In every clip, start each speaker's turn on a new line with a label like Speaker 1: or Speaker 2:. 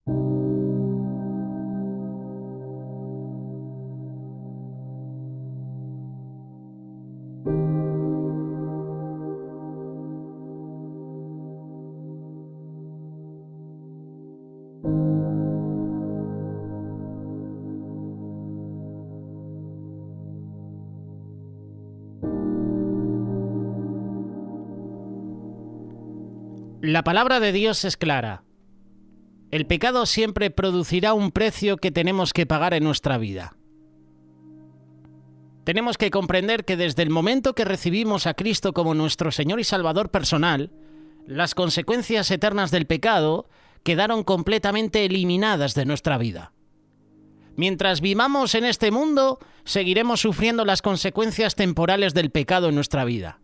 Speaker 1: La palabra de Dios es clara. El pecado siempre producirá un precio que tenemos que pagar en nuestra vida. Tenemos que comprender que desde el momento que recibimos a Cristo como nuestro Señor y Salvador personal, las consecuencias eternas del pecado quedaron completamente eliminadas de nuestra vida. Mientras vivamos en este mundo, seguiremos sufriendo las consecuencias temporales del pecado en nuestra vida.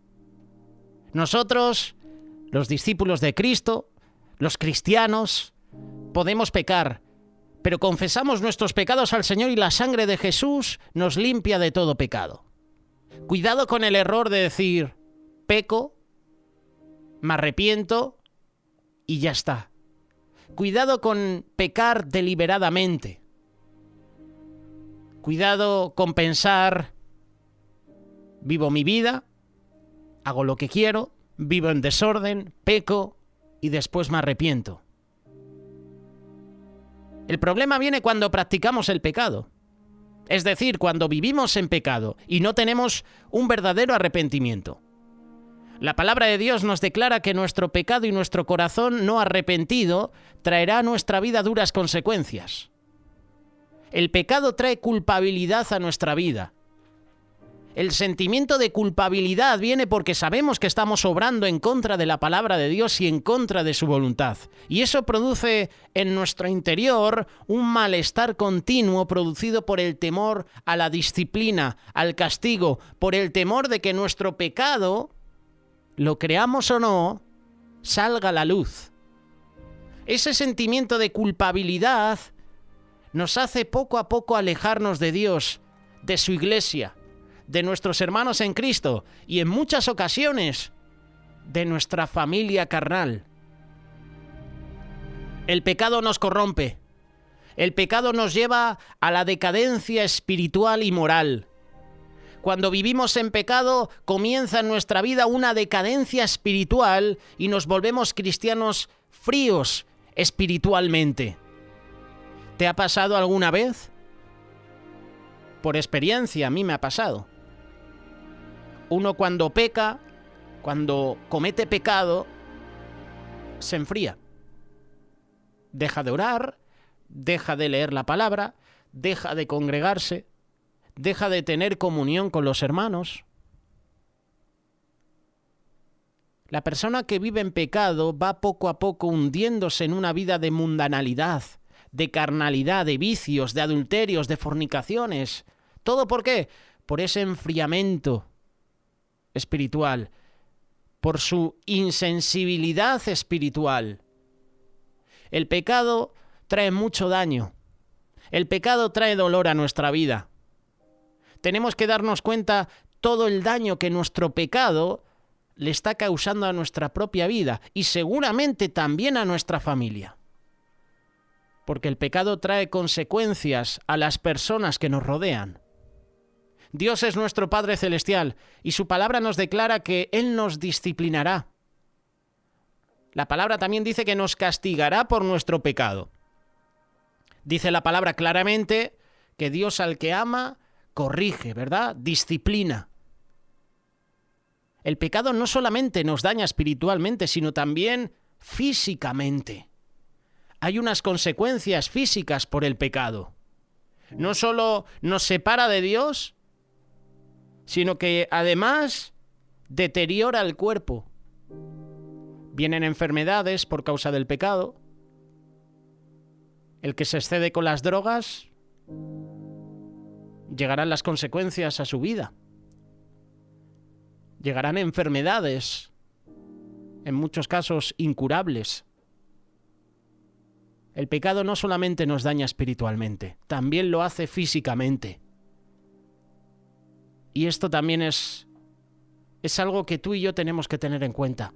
Speaker 1: Nosotros, los discípulos de Cristo, los cristianos, podemos pecar, pero confesamos nuestros pecados al Señor y la sangre de Jesús nos limpia de todo pecado. Cuidado con el error de decir, peco, me arrepiento y ya está. Cuidado con pecar deliberadamente. Cuidado con pensar, vivo mi vida, hago lo que quiero, vivo en desorden, peco y después me arrepiento. El problema viene cuando practicamos el pecado. Es decir, cuando vivimos en pecado y no tenemos un verdadero arrepentimiento. La palabra de Dios nos declara que nuestro pecado y nuestro corazón no arrepentido traerá a nuestra vida duras consecuencias. El pecado trae culpabilidad a nuestra vida. El sentimiento de culpabilidad viene porque sabemos que estamos obrando en contra de la palabra de Dios y en contra de su voluntad. Y eso produce en nuestro interior un malestar continuo producido por el temor a la disciplina, al castigo, por el temor de que nuestro pecado, lo creamos o no, salga a la luz. Ese sentimiento de culpabilidad nos hace poco a poco alejarnos de Dios, de su iglesia, de nuestros hermanos en Cristo y en muchas ocasiones de nuestra familia carnal. El pecado nos corrompe. El pecado nos lleva a la decadencia espiritual y moral. Cuando vivimos en pecado, comienza en nuestra vida una decadencia espiritual y nos volvemos cristianos fríos espiritualmente. ¿Te ha pasado alguna vez? Por experiencia, a mí me ha pasado. Uno cuando peca, cuando comete pecado, se enfría. Deja de orar, deja de leer la palabra, deja de congregarse, deja de tener comunión con los hermanos. La persona que vive en pecado va poco a poco hundiéndose en una vida de mundanalidad, de carnalidad, de vicios, de adulterios, de fornicaciones. ¿Todo por qué? Por ese enfriamiento espiritual, por su insensibilidad espiritual. El pecado trae mucho daño. El pecado trae dolor a nuestra vida. Tenemos que darnos cuenta todo el daño que nuestro pecado le está causando a nuestra propia vida y seguramente también a nuestra familia. Porque el pecado trae consecuencias a las personas que nos rodean. Dios es nuestro Padre Celestial y su palabra nos declara que Él nos disciplinará. La palabra también dice que nos castigará por nuestro pecado. Dice la palabra claramente que Dios al que ama, corrige, ¿verdad? Disciplina. El pecado no solamente nos daña espiritualmente, sino también físicamente. Hay unas consecuencias físicas por el pecado. No solo nos separa de Dios, sino que además deteriora el cuerpo. Vienen enfermedades por causa del pecado. El que se excede con las drogas, llegarán las consecuencias a su vida. Llegarán enfermedades, en muchos casos incurables. El pecado no solamente nos daña espiritualmente, también lo hace físicamente. Y esto también es algo que tú y yo tenemos que tener en cuenta.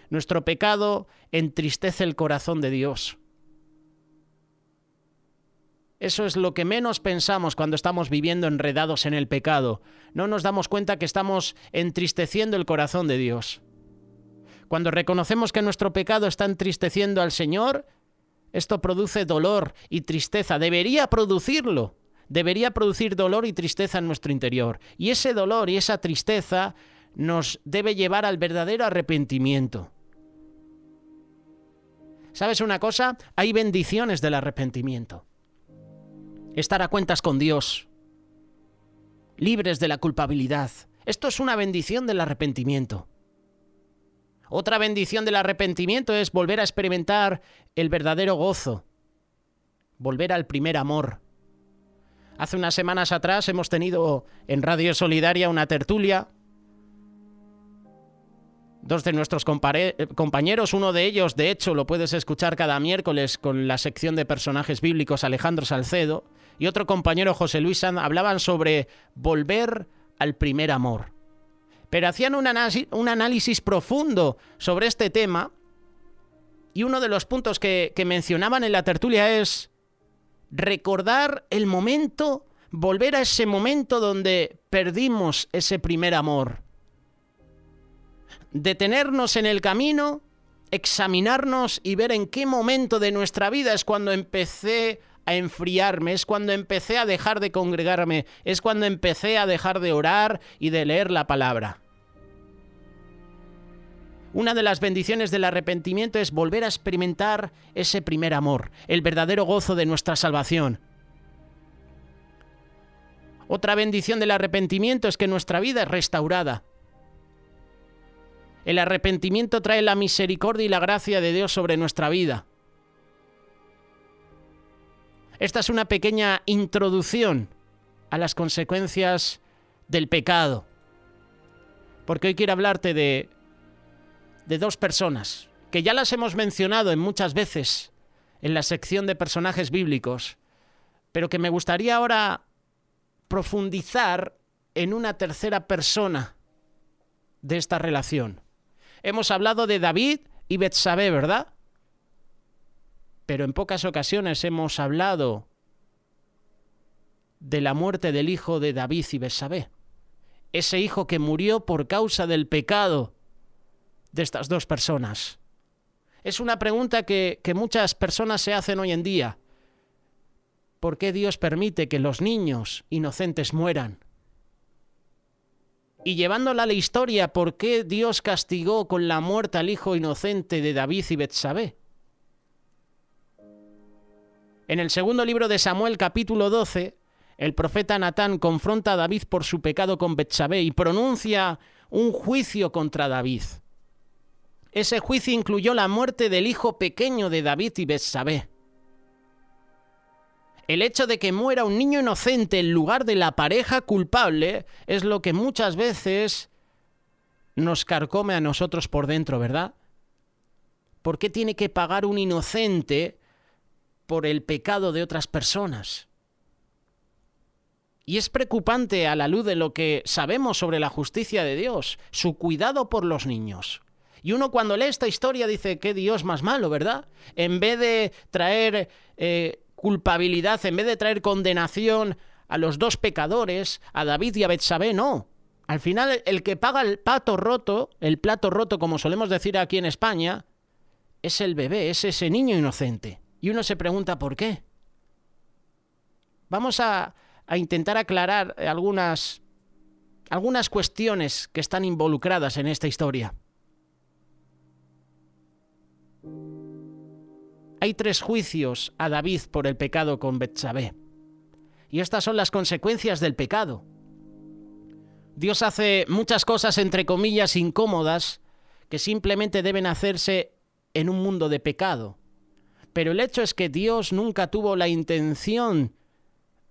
Speaker 1: Nuestro pecado entristece el corazón de Dios. Eso es lo que menos pensamos cuando estamos viviendo enredados en el pecado. No nos damos cuenta que estamos entristeciendo el corazón de Dios. Cuando reconocemos que nuestro pecado está entristeciendo al Señor, esto produce dolor y tristeza. Debería producirlo. Debería producir dolor y tristeza en nuestro interior. Y ese dolor y esa tristeza nos debe llevar al verdadero arrepentimiento. ¿Sabes una cosa? Hay bendiciones del arrepentimiento. Estar a cuentas con Dios, libres de la culpabilidad. Esto es una bendición del arrepentimiento. Otra bendición del arrepentimiento es volver a experimentar el verdadero gozo, volver al primer amor. Hace unas semanas atrás hemos tenido en Radio Solidaria una tertulia. Dos de nuestros compañeros, uno de ellos, de hecho, lo puedes escuchar cada miércoles con la sección de personajes bíblicos, Alejandro Salcedo, y otro compañero, José Luis Sanz, hablaban sobre volver al primer amor. Pero hacían un análisis profundo sobre este tema, y uno de los puntos que mencionaban en la tertulia es recordar el momento, volver a ese momento donde perdimos ese primer amor. Detenernos en el camino, examinarnos y ver en qué momento de nuestra vida es cuando empecé a enfriarme, es cuando empecé a dejar de congregarme, es cuando empecé a dejar de orar y de leer la palabra. Una de las bendiciones del arrepentimiento es volver a experimentar ese primer amor, el verdadero gozo de nuestra salvación. Otra bendición del arrepentimiento es que nuestra vida es restaurada. El arrepentimiento trae la misericordia y la gracia de Dios sobre nuestra vida. Esta es una pequeña introducción a las consecuencias del pecado. Porque hoy quiero hablarte de dos personas, que ya las hemos mencionado en muchas veces en la sección de personajes bíblicos, pero que me gustaría ahora profundizar en una tercera persona de esta relación. Hemos hablado de David y Betsabé, ¿verdad? Pero en pocas ocasiones hemos hablado de la muerte del hijo de David y Betsabé. Ese hijo que murió por causa del pecado de estas dos personas. Es una pregunta que muchas personas se hacen hoy en día. ¿Por qué Dios permite que los niños inocentes mueran? Y llevándola a la historia, ¿por qué Dios castigó con la muerte al hijo inocente de David y Betsabé? En el segundo libro de Samuel, capítulo 12, el profeta Natán confronta a David por su pecado con Betsabé y pronuncia un juicio contra David. Ese juicio incluyó la muerte del hijo pequeño de David y Betsabé. El hecho de que muera un niño inocente en lugar de la pareja culpable es lo que muchas veces nos carcome a nosotros por dentro, ¿verdad? ¿Por qué tiene que pagar un inocente por el pecado de otras personas? Y es preocupante a la luz de lo que sabemos sobre la justicia de Dios, su cuidado por los niños. Y uno cuando lee esta historia dice, qué Dios más malo, ¿verdad? En vez de traer culpabilidad, en vez de traer condenación a los dos pecadores, a David y a Betsabé, no. Al final el que paga el plato roto como solemos decir aquí en España, es el bebé, es ese niño inocente. Y uno se pregunta ¿por qué? Vamos a intentar aclarar algunas cuestiones que están involucradas en esta historia. Hay 3 juicios a David por el pecado con Betsabé. Y estas son las consecuencias del pecado. Dios hace muchas cosas, entre comillas, incómodas, que simplemente deben hacerse en un mundo de pecado. Pero el hecho es que Dios nunca tuvo la intención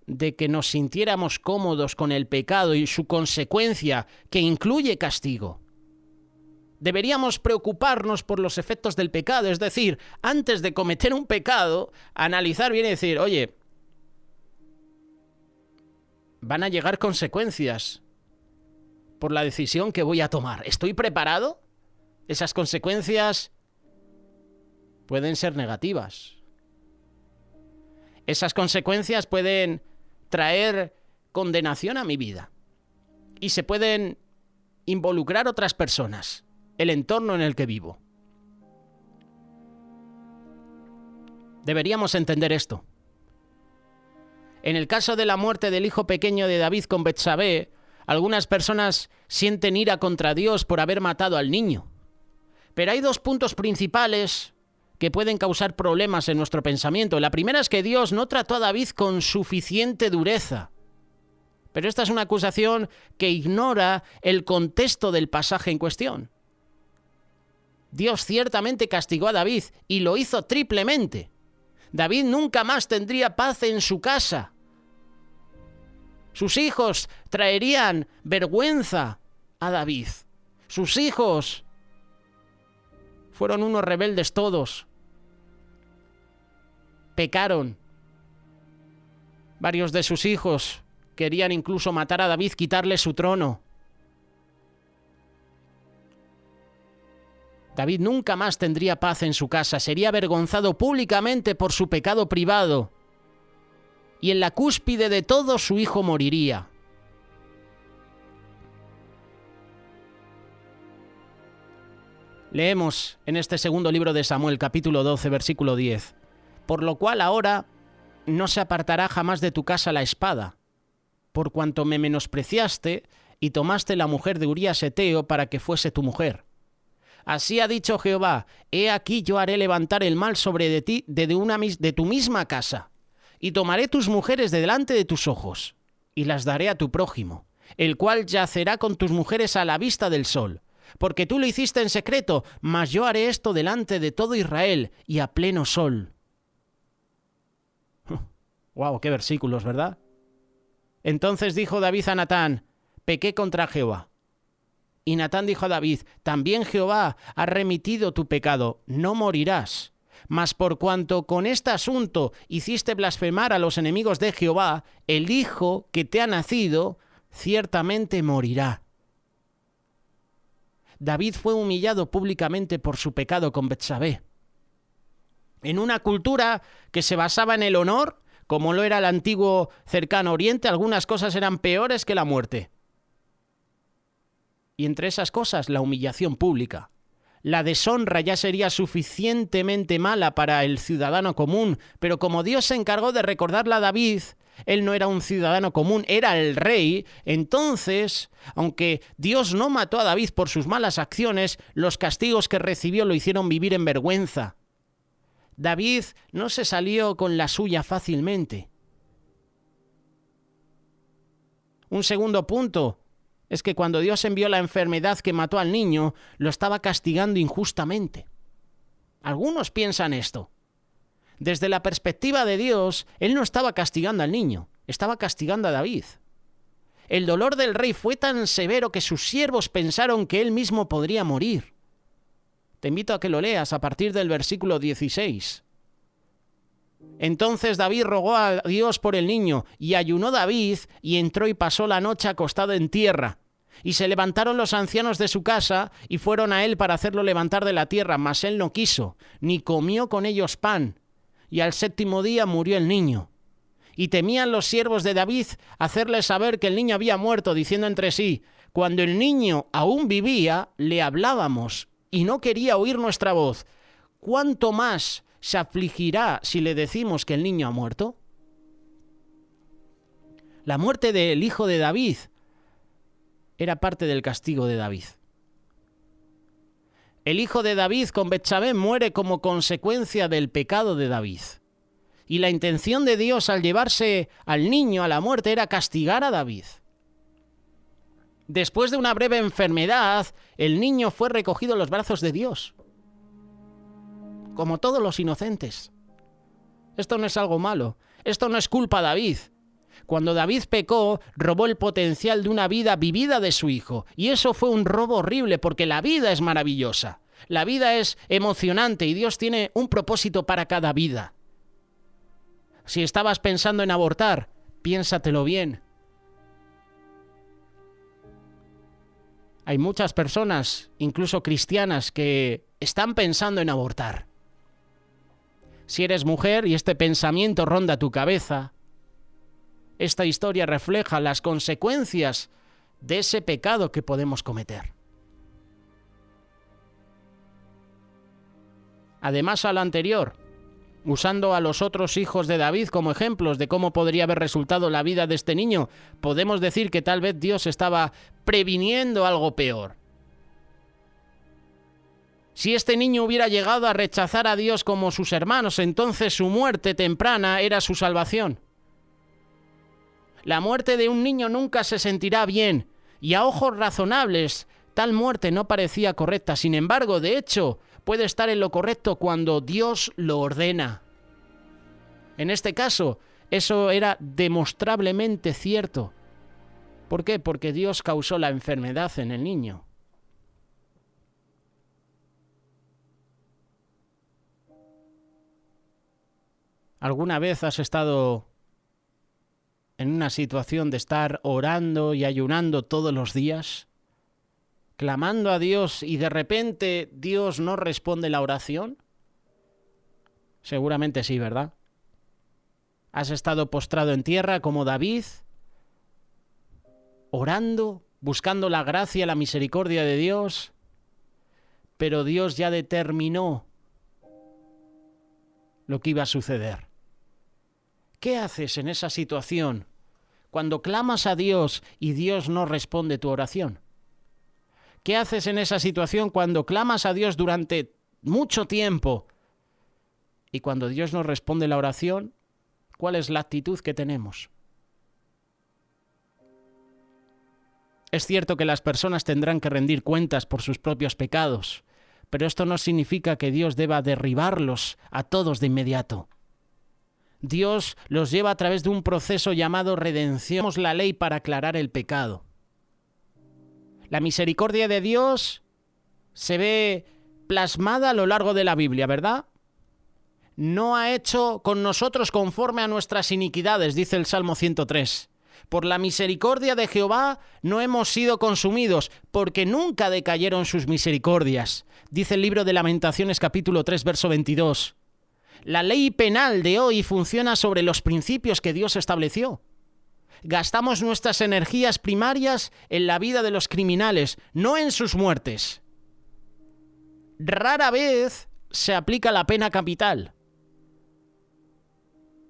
Speaker 1: de que nos sintiéramos cómodos con el pecado y su consecuencia, que incluye castigo. Deberíamos preocuparnos por los efectos del pecado, es decir, antes de cometer un pecado, analizar bien y decir, oye, van a llegar consecuencias por la decisión que voy a tomar. ¿Estoy preparado? Esas consecuencias pueden ser negativas. Esas consecuencias pueden traer condenación a mi vida y se pueden involucrar otras personas, el entorno en el que vivo. Deberíamos entender esto. En el caso de la muerte del hijo pequeño de David con Betsabé, algunas personas sienten ira contra Dios por haber matado al niño. Pero hay dos puntos principales que pueden causar problemas en nuestro pensamiento. La primera es que Dios no trató a David con suficiente dureza. Pero esta es una acusación que ignora el contexto del pasaje en cuestión. Dios ciertamente castigó a David y lo hizo triplemente. David nunca más tendría paz en su casa. Sus hijos traerían vergüenza a David. Sus hijos fueron unos rebeldes todos. Pecaron. Varios de sus hijos querían incluso matar a David, quitarle su trono. David nunca más tendría paz en su casa, sería avergonzado públicamente por su pecado privado. Y en la cúspide de todo su hijo moriría. Leemos en este segundo libro de Samuel, capítulo 12, versículo 10. Por lo cual ahora no se apartará jamás de tu casa la espada, por cuanto me menospreciaste y tomaste la mujer de Urías Heteo para que fuese tu mujer. Así ha dicho Jehová, he aquí yo haré levantar el mal sobre de ti de tu misma casa, y tomaré tus mujeres de delante de tus ojos, y las daré a tu prójimo, el cual yacerá con tus mujeres a la vista del sol, porque tú lo hiciste en secreto, mas yo haré esto delante de todo Israel y a pleno sol. ¡Wow! ¡Qué versículos!, ¿verdad? Entonces dijo David a Natán, pequé contra Jehová. Y Natán dijo a David, también Jehová ha remitido tu pecado, no morirás. Mas por cuanto con este asunto hiciste blasfemar a los enemigos de Jehová, el hijo que te ha nacido ciertamente morirá. David fue humillado públicamente por su pecado con Betsabé. En una cultura que se basaba en el honor, como lo era el antiguo cercano oriente, algunas cosas eran peores que la muerte. Y entre esas cosas, la humillación pública. La deshonra ya sería suficientemente mala para el ciudadano común, pero como Dios se encargó de recordarla a David, él no era un ciudadano común, era el rey. Entonces, aunque Dios no mató a David por sus malas acciones, los castigos que recibió lo hicieron vivir en vergüenza. David no se salió con la suya fácilmente. Un segundo punto es que cuando Dios envió la enfermedad que mató al niño, lo estaba castigando injustamente. Algunos piensan esto. Desde la perspectiva de Dios, Él no estaba castigando al niño, estaba castigando a David. El dolor del rey fue tan severo que sus siervos pensaron que él mismo podría morir. Te invito a que lo leas a partir del versículo 16. Entonces David rogó a Dios por el niño, y ayunó David, y entró y pasó la noche acostado en tierra. Y se levantaron los ancianos de su casa, y fueron a él para hacerlo levantar de la tierra, mas él no quiso, ni comió con ellos pan. Y al séptimo día murió el niño. Y temían los siervos de David hacerle saber que el niño había muerto, diciendo entre sí, cuando el niño aún vivía, le hablábamos, y no quería oír nuestra voz. ¿Cuánto más se afligirá si le decimos que el niño ha muerto? La muerte del hijo de David era parte del castigo de David. El hijo de David con Betsabé muere como consecuencia del pecado de David. Y la intención de Dios al llevarse al niño a la muerte era castigar a David. Después de una breve enfermedad, el niño fue recogido en los brazos de Dios, como todos los inocentes. Esto no es algo malo, esto no es culpa de David. Cuando David pecó, robó el potencial de una vida vivida de su hijo, y eso fue un robo horrible porque la vida es maravillosa, la vida es emocionante y Dios tiene un propósito para cada vida. Si estabas pensando en abortar, piénsatelo bien. Hay muchas personas, incluso cristianas, que están pensando en abortar. Si eres mujer y este pensamiento ronda tu cabeza, esta historia refleja las consecuencias de ese pecado que podemos cometer. Además a lo anterior, usando a los otros hijos de David como ejemplos de cómo podría haber resultado la vida de este niño, podemos decir que tal vez Dios estaba previniendo algo peor. Si este niño hubiera llegado a rechazar a Dios como sus hermanos, entonces su muerte temprana era su salvación. La muerte de un niño nunca se sentirá bien, y a ojos razonables, tal muerte no parecía correcta. Sin embargo, de hecho, puede estar en lo correcto cuando Dios lo ordena. En este caso, eso era demostrablemente cierto. ¿Por qué? Porque Dios causó la enfermedad en el niño. ¿Alguna vez has estado en una situación de estar orando y ayunando todos los días, clamando a Dios y de repente Dios no responde la oración? Seguramente sí, ¿verdad? ¿Has estado postrado en tierra como David, orando, buscando la gracia, la misericordia de Dios, pero Dios ya determinó lo que iba a suceder? ¿Qué haces en esa situación cuando clamas a Dios y Dios no responde tu oración? ¿Qué haces en esa situación cuando clamas a Dios durante mucho tiempo y cuando Dios no responde la oración? ¿Cuál es la actitud que tenemos? Es cierto que las personas tendrán que rendir cuentas por sus propios pecados, pero esto no significa que Dios deba derribarlos a todos de inmediato. Dios los lleva a través de un proceso llamado redención. Usamos la ley para aclarar el pecado. La misericordia de Dios se ve plasmada a lo largo de la Biblia, ¿verdad? No ha hecho con nosotros conforme a nuestras iniquidades, dice el Salmo 103. Por la misericordia de Jehová no hemos sido consumidos, porque nunca decayeron sus misericordias, dice el libro de Lamentaciones capítulo 3, verso 22. La ley penal de hoy funciona sobre los principios que Dios estableció. Gastamos nuestras energías primarias en la vida de los criminales, no en sus muertes. Rara vez se aplica la pena capital.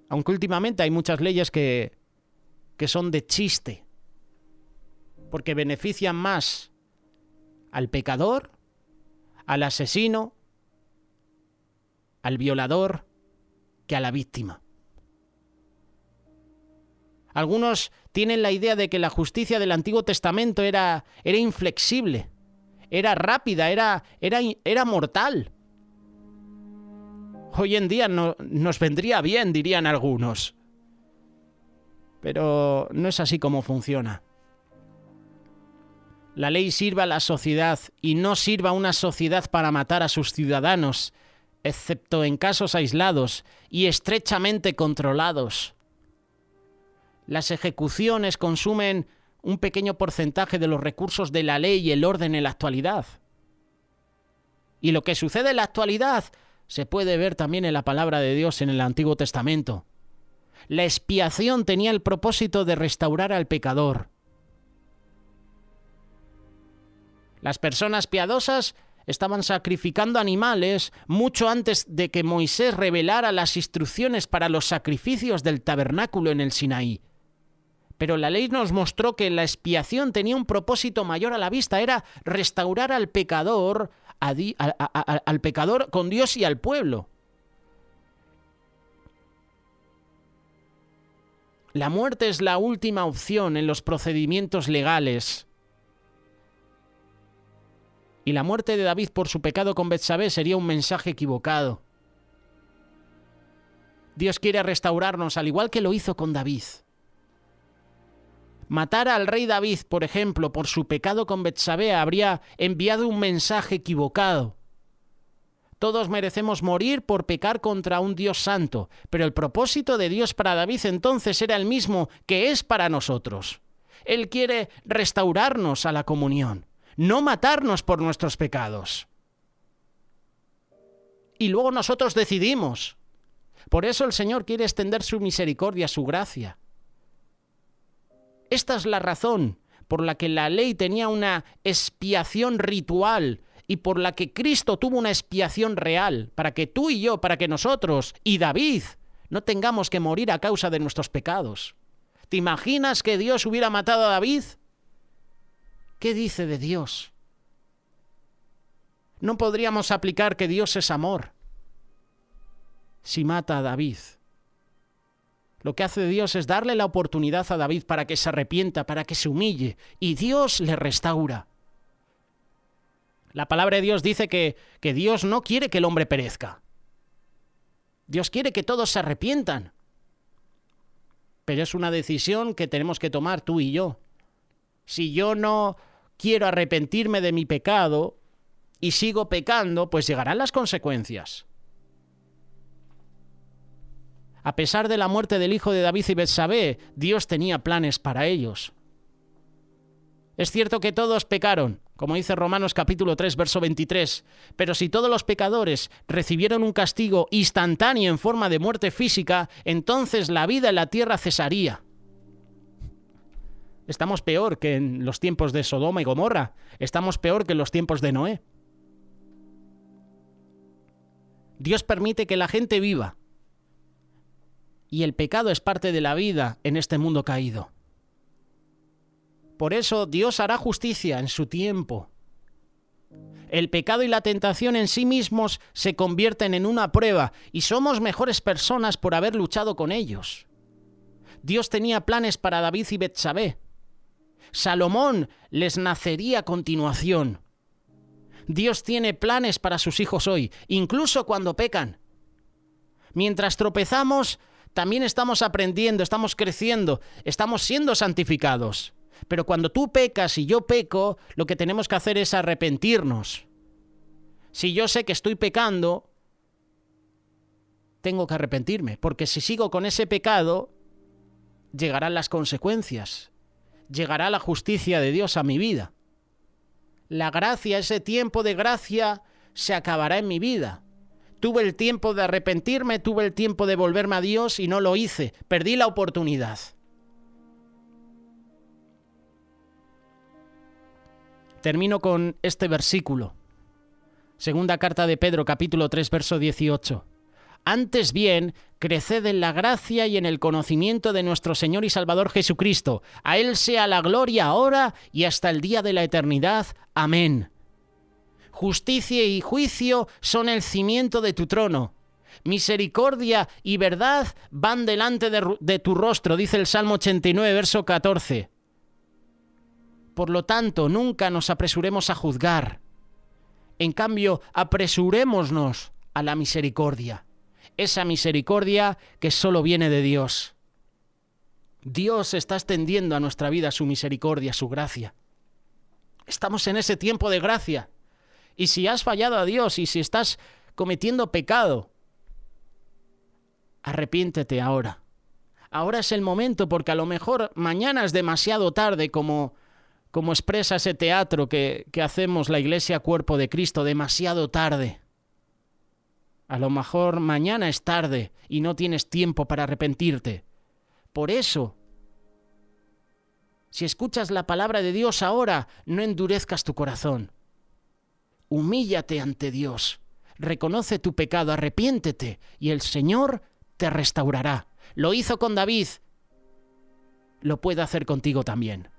Speaker 1: Aunque últimamente hay muchas leyes que son de chiste, porque benefician más al pecador, al asesino, al violador, que a la víctima. Algunos tienen la idea de que la justicia del Antiguo Testamento era inflexible, era rápida, era mortal. Hoy en día nos vendría bien, dirían algunos. Pero no es así como funciona. La ley sirve a la sociedad y no sirve a una sociedad para matar a sus ciudadanos, excepto en casos aislados y estrechamente controlados. Las ejecuciones consumen un pequeño porcentaje de los recursos de la ley y el orden en la actualidad. Y lo que sucede en la actualidad se puede ver también en la palabra de Dios en el Antiguo Testamento. La expiación tenía el propósito de restaurar al pecador. Las personas piadosas estaban sacrificando animales mucho antes de que Moisés revelara las instrucciones para los sacrificios del tabernáculo en el Sinaí. Pero la ley nos mostró que la expiación tenía un propósito mayor a la vista, era restaurar al pecador, al pecador con Dios y al pueblo. La muerte es la última opción en los procedimientos legales. Y la muerte de David por su pecado con Betsabé sería un mensaje equivocado. Dios quiere restaurarnos al igual que lo hizo con David. Matar al rey David, por ejemplo, por su pecado con Betsabé habría enviado un mensaje equivocado. Todos merecemos morir por pecar contra un Dios santo, pero el propósito de Dios para David entonces era el mismo que es para nosotros. Él quiere restaurarnos a la comunión, no matarnos por nuestros pecados. Y luego nosotros decidimos Por eso el Señor quiere extender su misericordia, su gracia. Esta es la razón por la que la ley tenía una expiación ritual y por la que Cristo tuvo una expiación real, para que tú y yo, para que nosotros y David no tengamos que morir a causa de nuestros pecados. ¿Te imaginas que Dios hubiera matado a David? ¿Qué dice de Dios? No podríamos aplicar que Dios es amor si mata a David. Lo que hace Dios es darle la oportunidad a David para que se arrepienta, para que se humille, y Dios le restaura. La palabra de Dios dice que Dios no quiere que el hombre perezca. Dios quiere que todos se arrepientan. Pero es una decisión que tenemos que tomar tú y yo. Si yo no quiero arrepentirme de mi pecado y sigo pecando, pues llegarán las consecuencias. A pesar de la muerte del hijo de David y Betsabé, Dios tenía planes para ellos. Es cierto que todos pecaron, como dice Romanos capítulo 3, verso 23, pero si todos los pecadores recibieron un castigo instantáneo en forma de muerte física, entonces la vida en la tierra cesaría. Estamos peor que en los tiempos de Sodoma y Gomorra, estamos peor que en los tiempos de Noé. Dios permite que la gente viva, y el pecado es parte de la vida en este mundo caído. Por eso Dios hará justicia en su tiempo. El pecado y la tentación en sí mismos se convierten en una prueba y somos mejores personas por haber luchado con ellos. Dios tenía planes para David y Betsabé. Salomón les nacería a continuación. Dios tiene planes para sus hijos hoy, incluso cuando pecan. Mientras tropezamos, también estamos aprendiendo, estamos creciendo, estamos siendo santificados. Pero cuando tú pecas y yo peco, lo que tenemos que hacer es arrepentirnos. Si yo sé que estoy pecando, tengo que arrepentirme, porque si sigo con ese pecado, llegarán las consecuencias, llegará la justicia de Dios a mi vida. La gracia, ese tiempo de gracia, se acabará en mi vida. Tuve el tiempo de arrepentirme, tuve el tiempo de volverme a Dios y no lo hice. Perdí la oportunidad. Termino con este versículo. Segunda carta de Pedro, capítulo 3, verso 18. Antes bien, creced en la gracia y en el conocimiento de nuestro Señor y Salvador Jesucristo. A Él sea la gloria ahora y hasta el día de la eternidad. Amén. Justicia y juicio son el cimiento de tu trono. Misericordia y verdad van delante de tu rostro, dice el Salmo 89, verso 14. Por lo tanto, nunca nos apresuremos a juzgar. En cambio, apresurémonos a la misericordia. Esa misericordia que solo viene de Dios. Dios está extendiendo a nuestra vida su misericordia, su gracia. Estamos en ese tiempo de gracia. Y si has fallado a Dios y si estás cometiendo pecado, arrepiéntete ahora. Ahora es el momento, porque a lo mejor mañana es demasiado tarde, como expresa ese teatro que hacemos la Iglesia Cuerpo de Cristo, demasiado tarde. A lo mejor mañana es tarde y no tienes tiempo para arrepentirte. Por eso, si escuchas la palabra de Dios ahora, no endurezcas tu corazón. Humíllate ante Dios, reconoce tu pecado, arrepiéntete y el Señor te restaurará. Lo hizo con David, lo puede hacer contigo también.